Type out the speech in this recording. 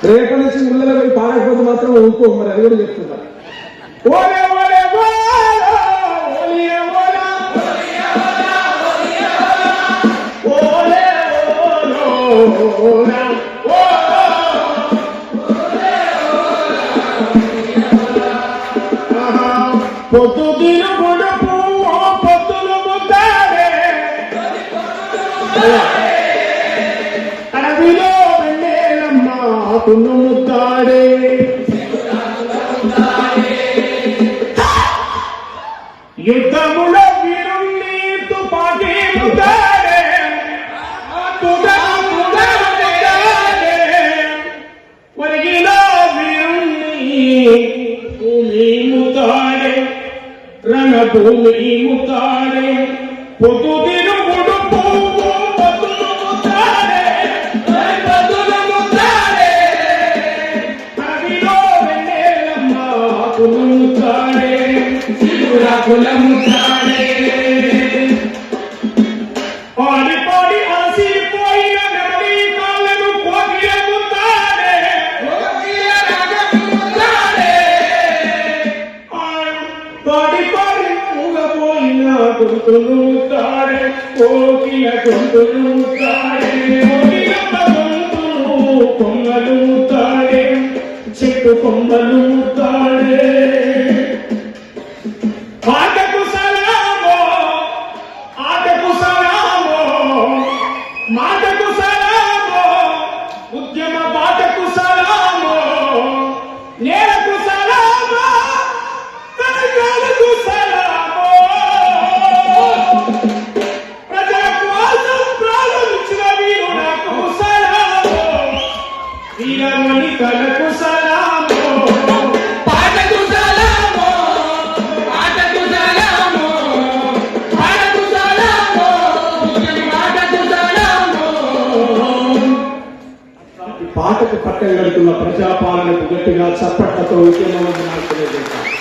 రేపటి నుంచి ఊళ్ళలో పోయి పాడకపోతే మాత్రం ఊరుకో, మరి అది కూడా చెప్తున్నా. ఓలే ఓలే పొద్దు తిరుగుడు పువ్వు పొద్దులు ముద్దాడే, అడవిలో వెళ్ళేలమ్మ తున్ను ముద్దాడే, యుద్ధములో వీరుణ్ణి తుపాకీ ముద్దాడే, వరిగిలో వీరుణ్ణి భూమి ముద్దాడే, రణభూమి ముద్దాడే, పొద్దు తిరుగుడు పువ్వు పొద్దులు ముద్దాడే, పొద్దులు ముద్దాడే, అడవిలో వెళ్ళేలమ్మ తున్ను ముద్దాడే, శివురాకుల ముద్దాడే. పాడి పాడి అలసిపోయిన నెమలి కాళ్ళను కోకిల ముద్దాడే, పాడి పాడి మూగపోయిన గొంతులు ముద్దాడే, కోకిల గొంతులు ముద్దాడే, కోకిలమ్మ గొంతులు కొమ్మలు ముద్దాడే, చెట్టు కొమ్మలు ముద్దాడే. ఆటకు సలామో ఆటకు సలామో మాటకు సలామో, ఉద్యమ బాటకు సలామో, నేలకు సలామో, తెలంగాణకు సలామో, ప్రజల కోసం ప్రారంభించిన వీరులకు సలామో, వీరమణి కలకు సలామో, పాటకు సలామో, ఆటకు సలామో, పాటకు సలామో, మాటకు సలామో. పాటకు పట్టం కడుతున్న ప్రజాపాలనకు గట్టిగా చప్పట్లతో ఉద్యమం నాకు తెలియజేస్తాను.